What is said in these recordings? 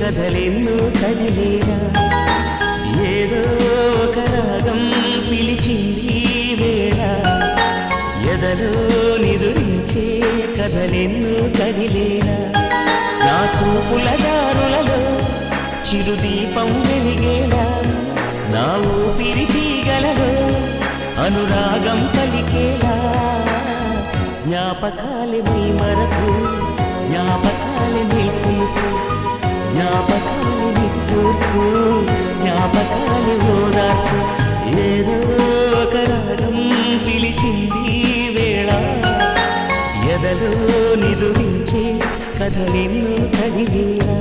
కథలెన్నో కదిలేరా ఏదో ఒక రాగం పిలిచింది వేళ ఎదలో నిదురించే కథలెన్నో కదిలేరా నా చూపుల దారులలో చిరుదీపం వెలిగేలా నా ఊపిరి తీగలలో అనురాగం పలికేలా జ్ఞాపకాలే మై మరకు జ్ఞాపకాలే నిల్పులుపు జ్ఞాపకాలే నిట్టూర్పు జ్ఞాపకాలే ఓదార్పు ఏదో ఒక రాగం పిలిచింది వేళ ఎదలో నిదురించే కథలెన్నో కదిలేరా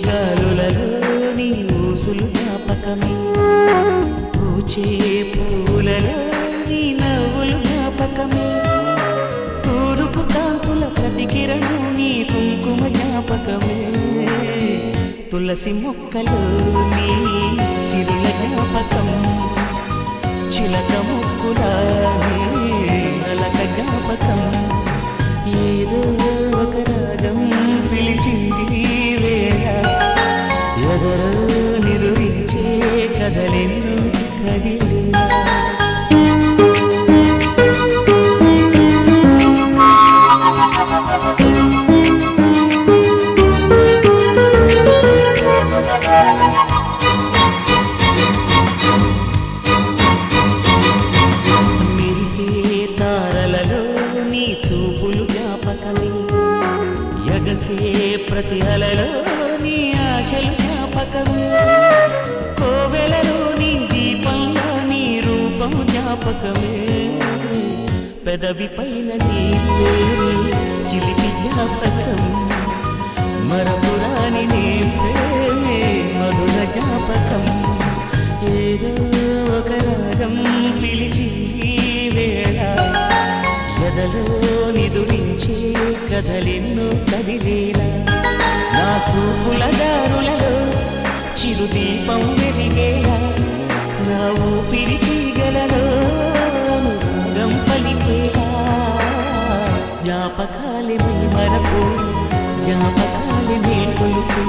గాలులలో నీ ఊసులు జ్ఞాపకమే పూచే పూలలో నీ నవ్వులు జ్ఞాపకమే తూరుపు కాంతుల ప్రతికిరణం నీ కుంకుమ జ్ఞాపకమే తులసి మొక్కలో నీ సిరుల జ్ఞాపకం చిలక ముక్కుల నీ నలక జ్ఞాపకం ఏదో ఒక రాగం పిలిచింది ఎదరో నిరువించే కథలెన్నో కదిలేరా మెరిసే తారలలో నీ చూపులు జ్ఞాపకమే ఎగసే ప్రతి అలలో నీ ఆశలు జ్ఞాపకమే కోవెలలో నీ దీపంలో నీ రూపం జ్ఞాపకమే పెదవి పైన నీ పేరు చిలిపి జ్ఞాపకం మరపురాని నీ ప్రేమే మధుర జ్ఞాపకం ఏదో ఒక రాగం పిలిచింది వేళ ఎదలో నిదురించే కథలెన్నో కదిలేరా నా చూపుల దారులలో చిరుదీపం వెలిగేలా నా ఊపిరి తీగలలో అనురాగం పలికేలా జ్ఞాపకాలే మై మరకు జ్ఞాపకాలే మేల్కొలుపు